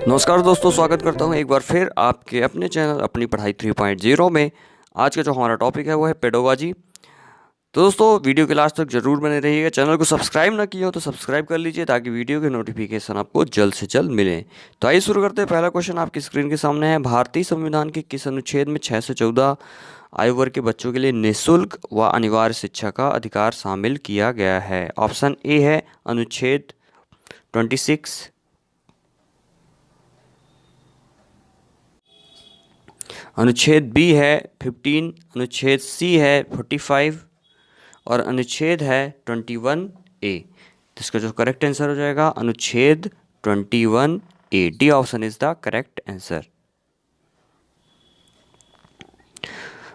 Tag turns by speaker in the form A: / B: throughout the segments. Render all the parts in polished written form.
A: नमस्कार दोस्तों, स्वागत करता हूं एक बार फिर आपके अपने चैनल अपनी पढ़ाई 3.0 में। आज का जो हमारा टॉपिक है वो है पेडागोजी। तो दोस्तों वीडियो के लास्ट तक जरूर बने रहिएगा। चैनल को सब्सक्राइब ना किया हो तो सब्सक्राइब कर लीजिए ताकि वीडियो के नोटिफिकेशन आपको जल्द से जल्द मिले। तो आइए शुरू करते हैं। पहला क्वेश्चन आपकी स्क्रीन के सामने है। भारतीय संविधान के किस अनुच्छेद में 6 से 14 आयु वर्ग के बच्चों के लिए निःशुल्क व अनिवार्य शिक्षा का अधिकार शामिल किया गया है? ऑप्शन ए है अनुच्छेद 26, अनुच्छेद बी है 15, अनुच्छेद सी है 45 और अनुच्छेद है 21A। इसका जो करेक्ट आंसर हो जाएगा अनुच्छेद 21A। D option is the correct answer.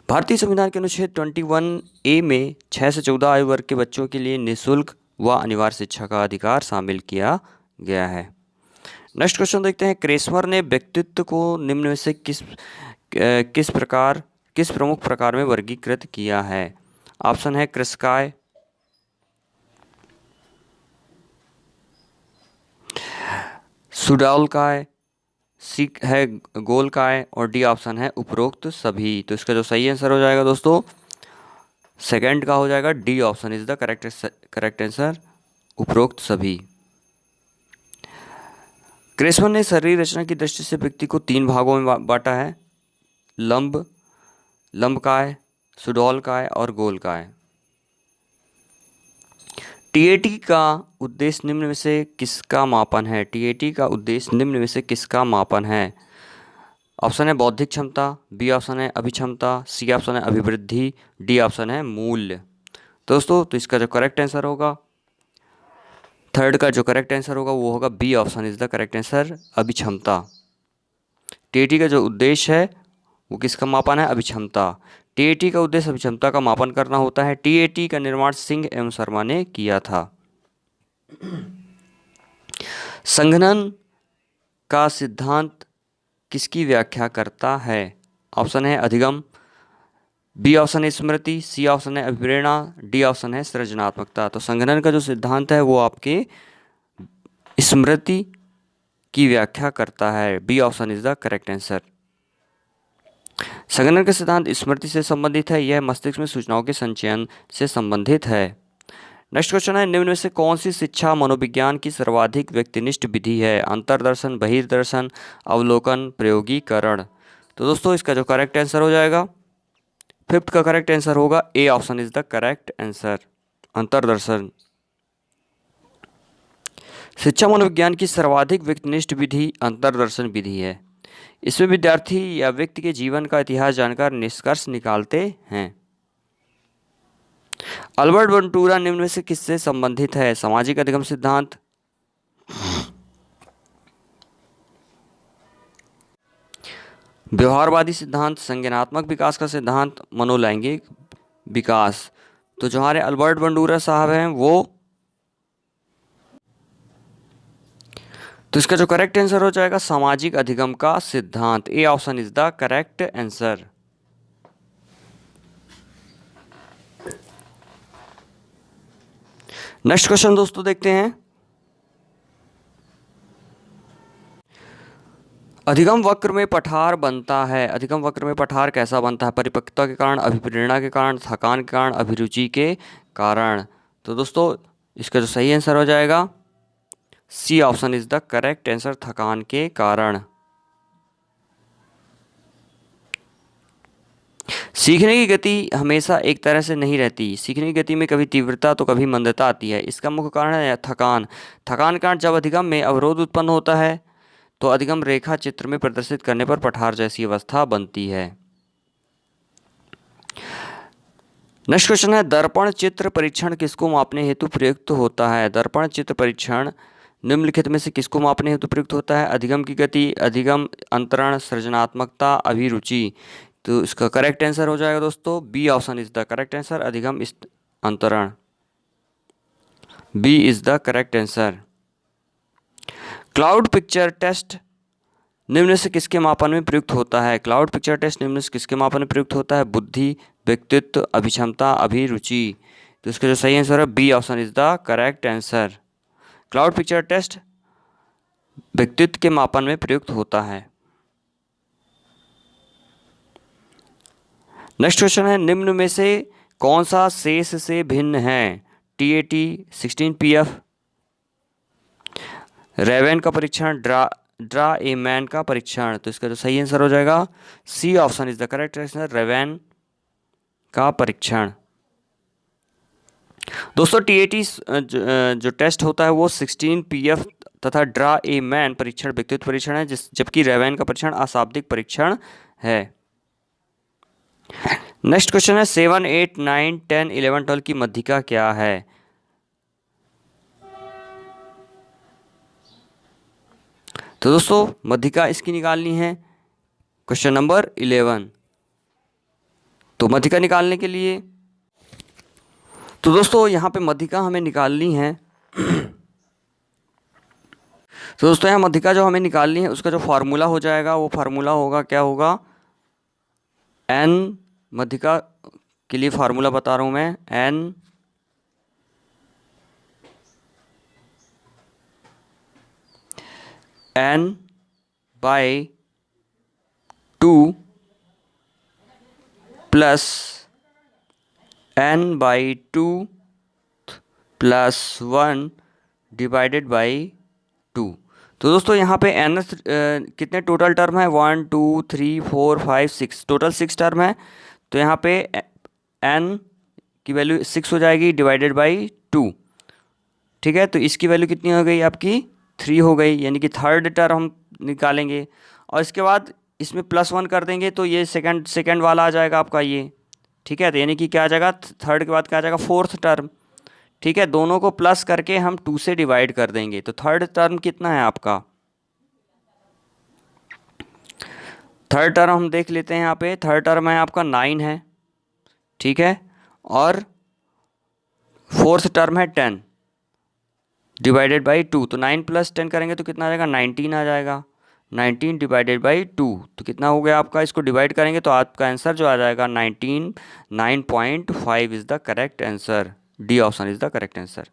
A: भारतीय संविधान के अनुच्छेद 21A में 6 से 14 आयु वर्ग के बच्चों के लिए निःशुल्क व अनिवार्य शिक्षा का अधिकार शामिल किया गया है। नेक्स्ट क्वेश्चन देखते हैं। क्रेस्मर ने व्यक्तित्व को निम्न में से किस प्रमुख प्रकार में वर्गीकृत किया है? ऑप्शन है कृस्काय, सुडौलकाय, सी है गोलकाय और डी ऑप्शन है उपरोक्त सभी। तो इसका जो सही आंसर हो जाएगा दोस्तों सेकंड का हो जाएगा। D option is the correct answer, उपरोक्त सभी। क्रेस्मर ने शरीर रचना की दृष्टि से व्यक्ति को 3 भागों में बांटा है। लंबकाय, सुडौलकाय और गोलकाय। टीएटी का उद्देश्य निम्न में से किसका मापन है? टीएटी का उद्देश्य निम्न में से किसका मापन है? ऑप्शन है बौद्धिक क्षमता, बी ऑप्शन है अभिक्षमता, सी ऑप्शन है अभिवृद्धि, डी ऑप्शन है मूल्य। दोस्तों तो इसका जो करेक्ट आंसर होगा, थर्ड का जो करेक्ट आंसर होगा वो होगा B option is the correct answer, अभिक्षमता। टीएटी का जो उद्देश्य है वो किसका मापन है? अभिक्षमता। टीएटी का उद्देश्य अभिक्षमता का मापन करना होता है। टीएटी का निर्माण सिंह एवं शर्मा ने किया था। संघनन का सिद्धांत किसकी व्याख्या करता है? ऑप्शन है अधिगम, बी ऑप्शन है स्मृति, सी ऑप्शन है अभिप्रेरणा, डी ऑप्शन है सृजनात्मकता। तो संघनन का जो सिद्धांत है वो आपके स्मृति की व्याख्या करता है। B option is the correct answer. संघनन का सिद्धांत स्मृति से संबंधित है। यह मस्तिष्क में सूचनाओं के संचयन से संबंधित है। नेक्स्ट क्वेश्चन है। निम्न में से कौन सी शिक्षा मनोविज्ञान की सर्वाधिक व्यक्तिनिष्ठ विधि है? अंतर्दर्शन, बहिर्दर्शन, अवलोकन, प्रयोगीकरण। तो दोस्तों इसका जो करेक्ट आंसर हो जाएगा फिफ्थ का करेक्ट आंसर होगा A option is the correct answer, अंतर्दर्शन। शिक्षा मनोविज्ञान की सर्वाधिक व्यक्तिनिष्ठ विधि अंतर्दर्शन विधि है। इसमें विद्यार्थी या व्यक्ति के जीवन का इतिहास जानकर निष्कर्ष निकालते हैं। अल्बर्ट बंटूरा निम्न में से किससे संबंधित है? सामाजिक अधिगम सिद्धांत, व्यवहारवादी सिद्धांत, संज्ञानात्मक विकास का सिद्धांत, मनोलैंगिक विकास। तो जो हमारे अल्बर्ट बंटूरा साहब हैं वो, तो इसका जो करेक्ट आंसर हो जाएगा सामाजिक अधिगम का सिद्धांत। ए option is the correct answer. Next question दोस्तों देखते हैं। अधिगम वक्र में पठार बनता है। अधिगम वक्र में पठार कैसा बनता है? परिपक्वता के कारण, अभिप्रेरणा के कारण, थकान के कारण, अभिरुचि के कारण। तो दोस्तों इसका जो सही आंसर हो जाएगा C option is the correct answer, थकान के कारण। सीखने की गति हमेशा एक तरह से नहीं रहती। सीखने की गति में कभी तीव्रता तो कभी मंदता आती है। इसका मुख्य कारण है थकान। थकान के कारण जब अधिगम में अवरोध उत्पन्न होता है तो अधिगम रेखा चित्र में प्रदर्शित करने पर पठार जैसी अवस्था बनती है। नेक्स्ट क्वेश्चन है। दर्पण चित्र परीक्षण किसको मापने हेतु प्रयुक्त होता है? दर्पण चित्र परीक्षण निम्नलिखित में से किसको मापने हेतु प्रयुक्त होता है? अधिगम की गति, अधिगम अंतरण, सृजनात्मकता, अभिरुचि। तो इसका करेक्ट आंसर हो जाएगा दोस्तों B option is the correct answer, अधिगम अंतरण। B is the correct answer. Cloud picture test निम्न से किसके मापन में प्रयुक्त होता है? क्लाउड पिक्चर टेस्ट निम्न से किसके मापन में प्रयुक्त होता है? बुद्धि, व्यक्तित्व, अभिक्षमता, अभिरुचि। तो इसका जो सही आंसर है B option is the correct answer. Cloud picture test व्यक्तित्व के मापन में प्रयुक्त होता है। नेक्स्ट क्वेश्चन है, निम्न में से कौन सा शेष से भिन्न है? TAT, 16PF, रेवेन का परीक्षण, ड्रा ए मैन का परीक्षण। तो इसका जो सही आंसर हो जाएगा C option is the correct answer, Raven का परीक्षण। दोस्तों TAT जो टेस्ट होता है वो 16PF तथा ड्रा ए मैन परीक्षण व्यक्तित्व परीक्षण है, जबकि रेवेन का परीक्षण अशाब्दिक परीक्षण है। नेक्स्ट क्वेश्चन है, 7, 8, 9, 10, 11, 12 की मध्यिका क्या है? तो दोस्तों मध्यिका इसकी निकालनी है क्वेश्चन नंबर 11। तो मध्यिका निकालने के लिए तो दोस्तों यहाँ पे मध्यिका हमें निकालनी है। तो दोस्तों यहाँ मध्यिका जो हमें निकालनी है उसका जो फार्मूला हो जाएगा वो फार्मूला होगा, क्या होगा, n, मध्यिका के लिए फार्मूला बता रहा हूँ मैं, n by 2 plus n by 2 plus 1 divided by 2। तो दोस्तों यहाँ पे n कितने टोटल टर्म है, 1 2 3 4 5 6, टोटल 6 टर्म है। तो यहाँ पे n की वैल्यू 6 हो जाएगी डिवाइडेड बाई 2, ठीक है। तो इसकी वैल्यू कितनी हो गई आपकी, 3 हो गई, यानी कि थर्ड टर्म हम निकालेंगे। और इसके बाद इसमें +1 कर देंगे तो ये सेकंड वाला आ जाएगा आपका ये, ठीक है। तो यानी कि क्या आ जाएगा, थर्ड के बाद क्या आ जाएगा, फोर्थ टर्म, ठीक है। दोनों को प्लस करके हम 2 से डिवाइड कर देंगे। तो थर्ड टर्म कितना है आपका, थर्ड टर्म हम देख लेते हैं। यहाँ पे थर्ड टर्म है आपका 9 है, ठीक है। और फोर्थ टर्म है 10 डिवाइडेड बाई 2। तो 9 + 10 करेंगे तो कितना आ जाएगा, 19 आ जाएगा। 19 डिवाइडेड बाई 2 तो कितना हो गया आपका, इसको डिवाइड करेंगे तो आपका आंसर जो आ जाएगा 9.5 is the correct answer. D option is the correct answer.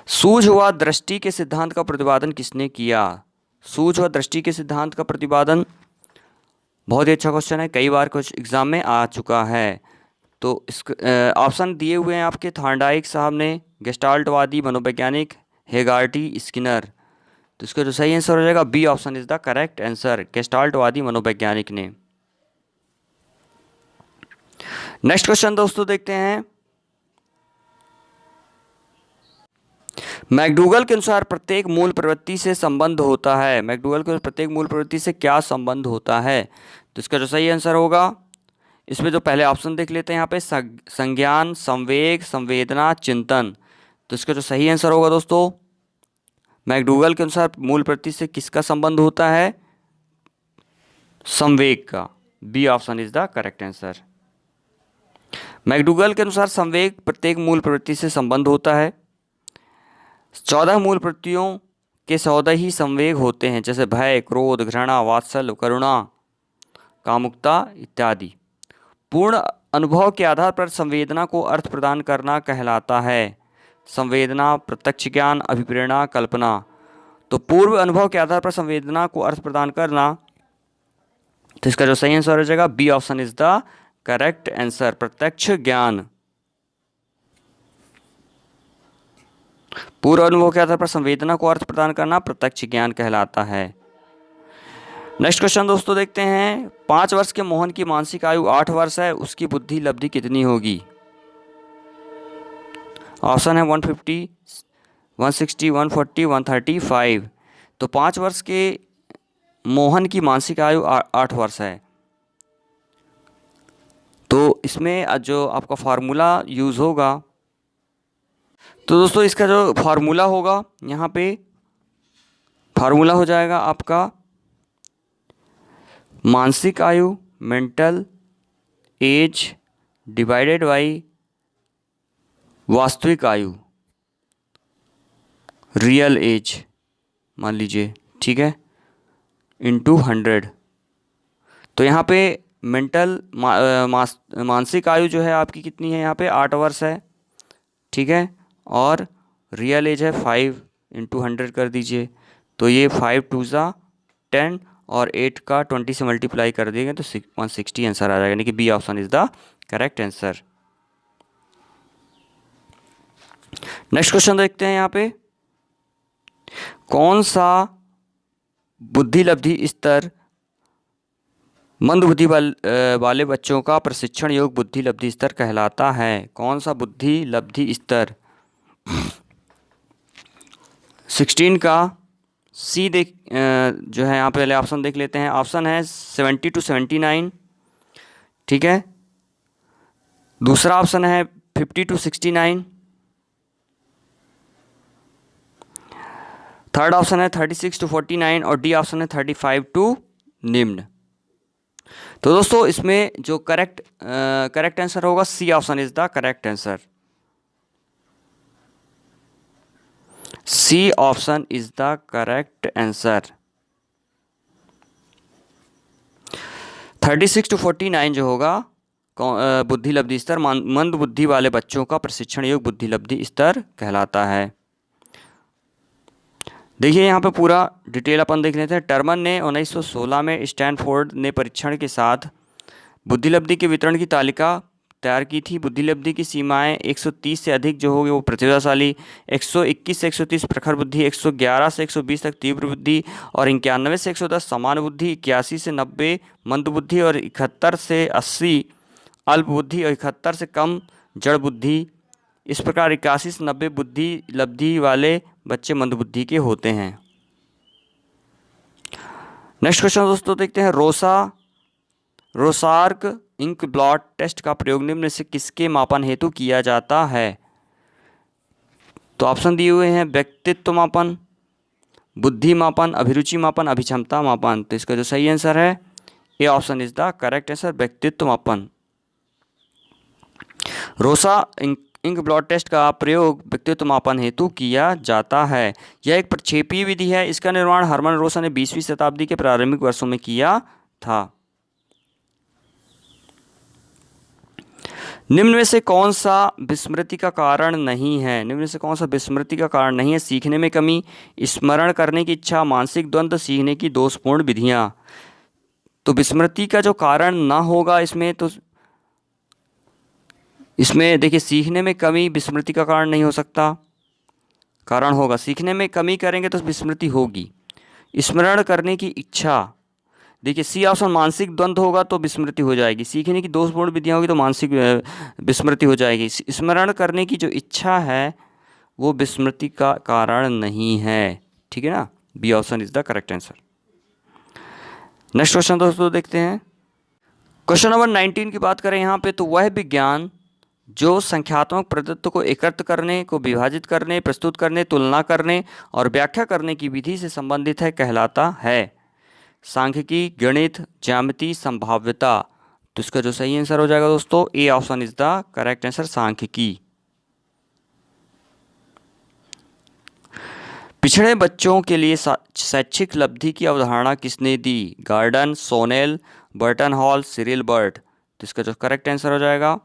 A: सूझ व दृष्टि के सिद्धांत का प्रतिपादन किसने किया? सूझ व दृष्टि के सिद्धांत का प्रतिपादन, बहुत ही अच्छा क्वेश्चन है, कई बार कुछ एग्जाम में आ चुका है। तो इस ऑप्शन दिए हुए हैं आपके, थॉर्नडाइक साहब ने, गेस्टाल्टवादी मनोवैज्ञानिक हेगार्टी, स्किनर। तो इसका जो सही आंसर हो जाएगा B option is the correct answer, गेस्टाल्टवादी मनोवैज्ञानिक ने। नेक्स्ट क्वेश्चन दोस्तों देखते हैं, मैकडूगल के अनुसार प्रत्येक मूल प्रवृत्ति से संबंध होता है। मैकडूगल के प्रत्येक मूल प्रवृत्ति से क्या संबंध होता है? तो इसका जो सही आंसर होगा, इसमें जो पहले ऑप्शन देख लेते हैं, यहाँ पे संज्ञान, संवेग, संवेदना, चिंतन। तो इसका जो सही आंसर होगा दोस्तों, मैकडूगल के अनुसार मूल प्रवृत्ति से किसका संबंध होता है, संवेग का। B option is the correct answer. McDougall के अनुसार संवेग प्रत्येक मूल प्रवृत्ति से संबंध होता है। 14 मूल प्रवृत्तियों के 14 ही संवेग होते हैं, जैसे भय, क्रोध, घृणा, वात्सल्य, करुणा, कामुकता इत्यादि। पूर्ण अनुभव के आधार पर संवेदना को अर्थ प्रदान करना कहलाता है। संवेदना, प्रत्यक्ष ज्ञान, अभिप्रेरणा, कल्पना। तो पूर्व अनुभव के आधार पर संवेदना को अर्थ प्रदान करना, तो इसका जो सही आंसर हो जाएगा B option is the correct answer, प्रत्यक्ष ज्ञान। पूर्व अनुभव के आधार पर संवेदना को अर्थ प्रदान करना प्रत्यक्ष ज्ञान कहलाता है। नेक्स्ट क्वेश्चन दोस्तों देखते हैं, 5 वर्ष के मोहन की मानसिक आयु 8 वर्ष है, उसकी बुद्धि लब्धि कितनी होगी? ऑप्शन है 150, 160, 140, 135। तो 5 वर्ष के मोहन की मानसिक आयु 8 वर्ष है। तो इसमें जो आपका फार्मूला यूज़ होगा, तो दोस्तों इसका जो फार्मूला होगा, यहाँ पे फार्मूला हो जाएगा आपका मानसिक आयु, मेंटल एज डिवाइडेड बाई वास्तविक आयु, रियल एज मान लीजिए, ठीक है, इंटू 100। तो यहाँ पे मेंटल मानसिक आयु जो है आपकी कितनी है, यहाँ पे 8 वर्ष है, ठीक है। और रियल एज है 5 × 100 कर दीजिए, तो ये 5 2 ज़ा 10 और 8 का 20 से मल्टीप्लाई कर देंगे तो 160 आंसर आ जाएगा, यानी कि B option is the correct answer. Next question देखते हैं यहाँ पे, कौन सा बुद्धि लब्धि स्तर मंद बुद्धि वाले बच्चों का प्रशिक्षण योग बुद्धि लब्धि स्तर कहलाता है? कौन सा बुद्धि लब्धि स्तर? 16 का सी जो है यहाँ पे पहले ऑप्शन देख लेते हैं। ऑप्शन है 70 to 79, ठीक है। दूसरा ऑप्शन है 50 to 69। थर्ड ऑप्शन है 36 to 49 और डी ऑप्शन है 35 to निम्न। तो दोस्तों इसमें जो करेक्ट आंसर होगा C option is the correct answer. C option is the correct answer. 36 to 49 जो होगा बुद्धि लब्धि स्तर मंद बुद्धि वाले बच्चों का प्रशिक्षण योग बुद्धि लब्धि स्तर कहलाता है। देखिए यहाँ पे पूरा डिटेल अपन देख लेते हैं। टर्मन ने 1916 में स्टैनफोर्ड ने परीक्षण के साथ बुद्धि लब्धि के वितरण की तालिका तैयार की थी। बुद्धि लब्धि की सीमाएं 130 से अधिक जो होगी वो प्रतिभाशाली, 121 से 130 प्रखर बुद्धि, 111 से 120 तक तीव्र बुद्धि और 91 से 110 सामान्य बुद्धि, 81 से 90 मंद बुद्धि और 71 से 80 अल्प बुद्धि और 71 से कम जड़ बुद्धि। इस प्रकार 81 से 90 बुद्धि लब्धि वाले बच्चे मंद बुद्धि के होते हैं। नेक्स्ट क्वेश्चन दोस्तों देखते हैं, रोसार्क इंक ब्लॉट टेस्ट का प्रयोग निम्न से किसके मापन हेतु किया जाता है? तो ऑप्शन दिए हुए हैं व्यक्तित्व मापन, बुद्धि मापन, अभिरुचि मापन, अभिक्षमता मापन। तो इसका जो सही आंसर है ए option is the correct answer, व्यक्तित्व मापन। रोसा इंक ब्लॉट टेस्ट का प्रयोग व्यक्तित्व मापन हेतु किया जाता है। यह एक प्रक्षेपीय विधि है। इसका निर्माण हर्मन रोसा ने 20वीं शताब्दी के प्रारंभिक वर्षों में किया था। निम्न में से कौन सा विस्मृति का कारण नहीं है? निम्न में से कौन सा विस्मृति का कारण नहीं है? सीखने में कमी, स्मरण करने की इच्छा, मानसिक द्वंद्व, सीखने की दोषपूर्ण विधियां। तो विस्मृति का जो कारण ना होगा इसमें देखिए सीखने में कमी विस्मृति का कारण नहीं हो सकता, कारण होगा सीखने में कमी करेंगे तो विस्मृति होगी। स्मरण करने की इच्छा, देखिए सी ऑप्शन मानसिक द्वंद्व होगा तो विस्मृति हो जाएगी। सीखने की दोषपूर्ण विधियां होगी तो मानसिक विस्मृति हो जाएगी। स्मरण करने की जो इच्छा है वो विस्मृति का कारण नहीं है, ठीक है ना। B option is the correct answer. Next question दोस्तों देखते हैं, क्वेश्चन नंबर 19 की बात करें यहाँ पे, तो वह विज्ञान जो संख्यात्मक प्रदत्त को एकत्र करने, को विभाजित करने, प्रस्तुत करने, तुलना करने और व्याख्या करने की विधि से संबंधित है कहलाता है? सांख्यिकी, गणित, ज्यामिति, संभाव्यता। तो इसका जो सही आंसर हो जाएगा दोस्तों ए option is the correct answer, सांख्यिकी। पिछड़े बच्चों के लिए शैक्षिक लब्धि की अवधारणा किसने दी? गार्डन, सोनेल, बर्टन हॉल, सिरिल बर्ट। तो इसका जो करेक्ट आंसर हो जाएगा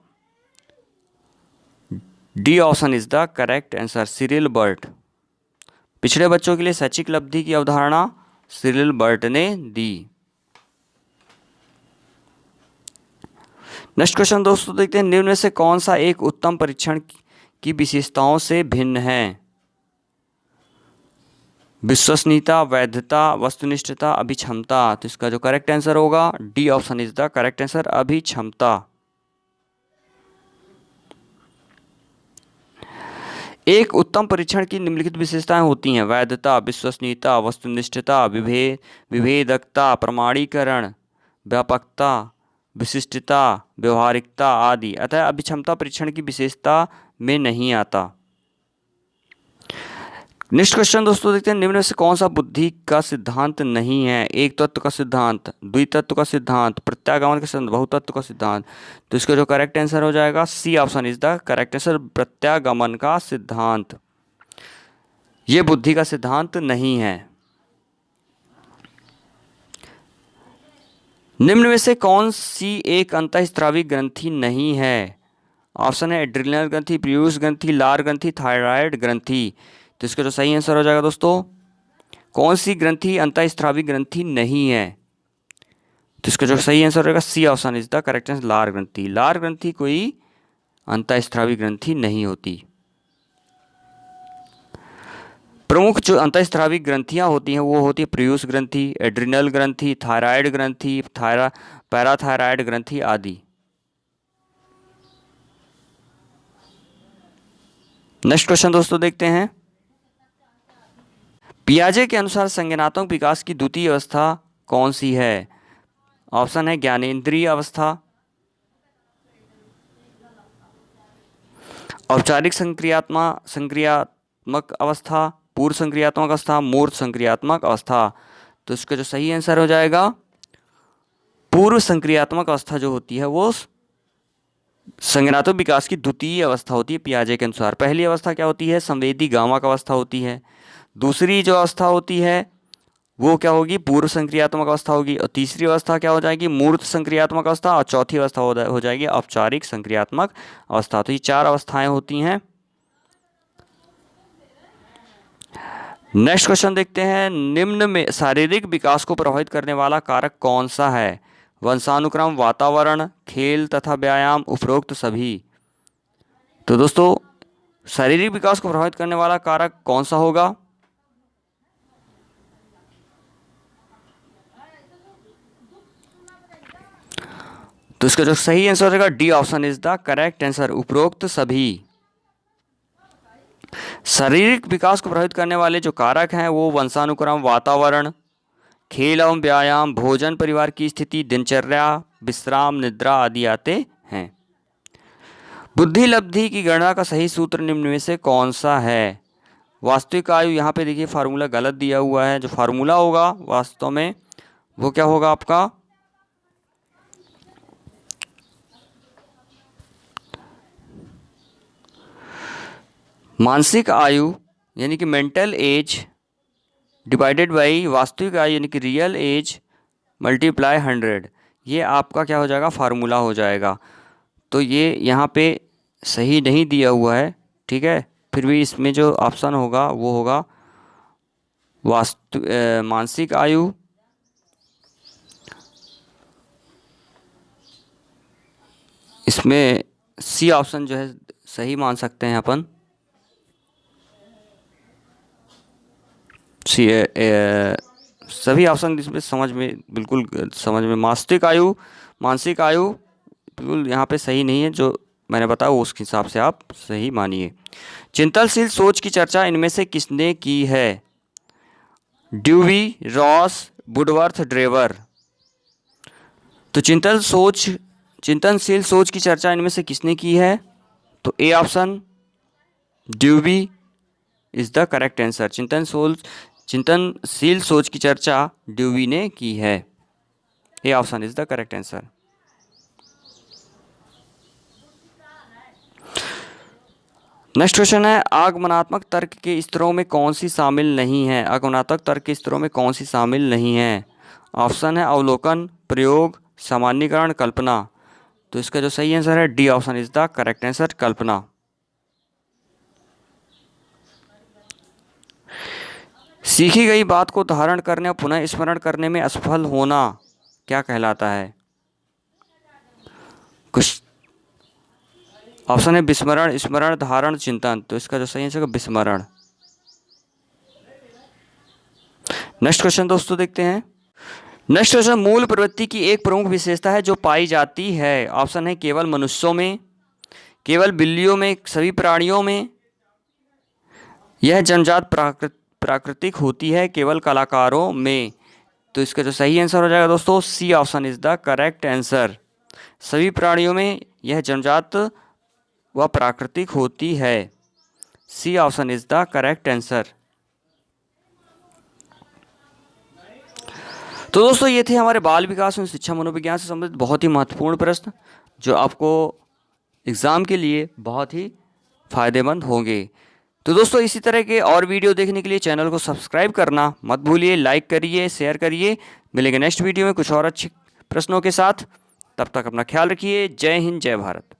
A: D option is the correct answer, Cyril Burt. पिछड़े बच्चों के लिए शैक्षिक लब्धि की अवधारणा सिरिल बर्ट ने दी। नेक्स्ट क्वेश्चन दोस्तों देखते हैं, निम्न में से कौन सा एक उत्तम परीक्षण की विशेषताओं से भिन्न है? विश्वसनीयता, वैधता, वस्तुनिष्ठता, अभिक्षमता। तो इसका जो करेक्ट आंसर होगा D option is the correct answer, अभिक्षमता। एक उत्तम परीक्षण की निम्नलिखित विशेषताएं होती हैं: वैधता, विश्वसनीयता, वस्तुनिष्ठता, विभेदकता, प्रमाणीकरण, व्यापकता, विशिष्टता, व्यवहारिकता आदि। अतः अभिक्षमता परीक्षण की विशेषता में नहीं आता। नेक्स्ट क्वेश्चन दोस्तों देखते हैं, निम्न में से कौन सा बुद्धि का सिद्धांत नहीं है? एक तत्व का सिद्धांत, द्वितत्व का सिद्धांत, प्रत्यागमन का सिद्धांत, बहुतत्व का सिद्धांत। तो इसका जो करेक्ट आंसर हो जाएगा C option is the correct answer, प्रत्यागमन का सिद्धांत। ये बुद्धि का सिद्धांत नहीं है। निम्न में से कौन सी एक अंतःस्रावी ग्रंथि नहीं है? ऑप्शन है एड्रिनल ग्रंथि, पीयूष ग्रंथि, लार ग्रंथि, थायराइड ग्रंथि। तो इसका जो सही आंसर हो जाएगा दोस्तों कौन सी ग्रंथि अंतःस्रावी ग्रंथि नहीं है? तो इसका जो सही आंसर रहेगा C option is the correct answer, लार ग्रंथि। लार ग्रंथि कोई अंतःस्रावी ग्रंथि नहीं होती। प्रमुख जो अंतःस्रावी ग्रंथियां होती हैं वो होती है पीयूष ग्रंथि, एड्रिनल ग्रंथि, थायराइड ग्रंथि, पैराथायराइड ग्रंथि आदि। नेक्स्ट क्वेश्चन दोस्तों देखते हैं। पियाजे के अनुसार संज्ञानात्मक विकास की द्वितीय अवस्था कौन सी है? ऑप्शन है ज्ञानेंद्रिय अवस्था, औपचारिक संक्रियात्मक अवस्था, पूर्व संक्रियात्मक अवस्था, मूर्त संक्रियात्मक अवस्था। तो इसका जो सही आंसर हो जाएगा पूर्व संक्रियात्मक अवस्था जो होती है वो संज्ञानात्मक विकास की द्वितीय अवस्था होती है पियाजे के अनुसार। पहली अवस्था क्या होती है? संवेदी गामक अवस्था होती है। दूसरी जो अवस्था होती है वो क्या होगी? पूर्व संक्रियात्मक अवस्था होगी। और तीसरी अवस्था क्या हो जाएगी? मूर्त संक्रियात्मक अवस्था। और चौथी अवस्था हो जाएगी औपचारिक संक्रियात्मक अवस्था। तो ये 4 अवस्थाएं होती हैं। नेक्स्ट क्वेश्चन देखते हैं। निम्न में शारीरिक विकास को प्रभावित करने वाला कारक कौन सा है? वंशानुक्रम, वातावरण, खेल तथा व्यायाम, उपरोक्त सभी। तो दोस्तों शारीरिक विकास को प्रभावित करने वाला कारक कौन सा होगा? तो इसका जो सही आंसर रहेगा D option is the correct answer, उपरोक्त सभी। शारीरिक विकास को प्रभावित करने वाले जो कारक हैं वो वंशानुक्रम, वातावरण, खेल एवं व्यायाम, भोजन, परिवार की स्थिति, दिनचर्या, विश्राम, निद्रा आदि आते हैं। बुद्धि लब्धि की गणना का सही सूत्र निम्न में से कौन सा है? वास्तविक आयु, यहाँ पे देखिए फार्मूला गलत दिया हुआ है। जो फार्मूला होगा वास्तव में वो क्या होगा आपका? मानसिक आयु यानी कि मेंटल एज डिवाइडेड बाई वास्तविक आयु यानी कि रियल एज मल्टीप्लाई 100, ये आपका क्या हो जाएगा? फार्मूला हो जाएगा। तो ये यहाँ पे सही नहीं दिया हुआ है, ठीक है। फिर भी इसमें जो ऑप्शन होगा वो होगा मानसिक आयु इसमें सी ऑप्शन जो है सही मान सकते हैं अपन। सभी ऑप्शन इसमें बिल्कुल समझ में मानसिक आयु बिल्कुल यहाँ पे सही नहीं है। जो मैंने बताया उसके हिसाब से आप सही मानिए। चिंतनशील सोच की चर्चा इनमें से किसने की है? Dewy, Ross, Woodworth, Drever. तो चिंतनशील सोच की चर्चा इनमें से किसने की है? तो A option dewy is the correct answer. चिंतनशील सोच की चर्चा ड्यूवी ने की है। ए option is the correct answer. Next question है, आगमनात्मक तर्क के स्तरों में कौन सी शामिल नहीं है? आगमनात्मक तर्क के स्तरों में कौन सी शामिल नहीं है? ऑप्शन है अवलोकन, प्रयोग, सामान्यीकरण, कल्पना। तो इसका जो सही आंसर है D option is the correct answer, कल्पना। सीखी गई बात को धारण करने और पुनः स्मरण करने में असफल होना क्या कहलाता है? कुछ ऑप्शन है विस्मरण, स्मरण, धारण, चिंतन। तो इसका जो सही आंसर है विस्मरण। नेक्स्ट क्वेश्चन दोस्तों देखते हैं। नेक्स्ट क्वेश्चन, मूल प्रवृत्ति की एक प्रमुख विशेषता है जो पाई जाती है। ऑप्शन है केवल मनुष्यों में, केवल बिल्लियों में, सभी प्राणियों में, यह जन्मजात प्राकृतिक होती है, केवल कलाकारों में। तो इसका जो सही आंसर हो जाएगा दोस्तों C option is the correct answer. सभी प्राणियों में यह जन्मजात व प्राकृतिक होती है। C option is the correct answer. तो दोस्तों ये थे हमारे बाल विकास एवं शिक्षा मनोविज्ञान से संबंधित बहुत ही महत्वपूर्ण प्रश्न जो आपको एग्ज़ाम के लिए बहुत ही फायदेमंद होंगे। तो दोस्तों इसी तरह के और वीडियो देखने के लिए चैनल को सब्सक्राइब करना मत भूलिए, लाइक करिए, शेयर करिए। मिलेंगे नेक्स्ट वीडियो में कुछ और अच्छे प्रश्नों के साथ। तब तक अपना ख्याल रखिए। जय हिंद, जय भारत।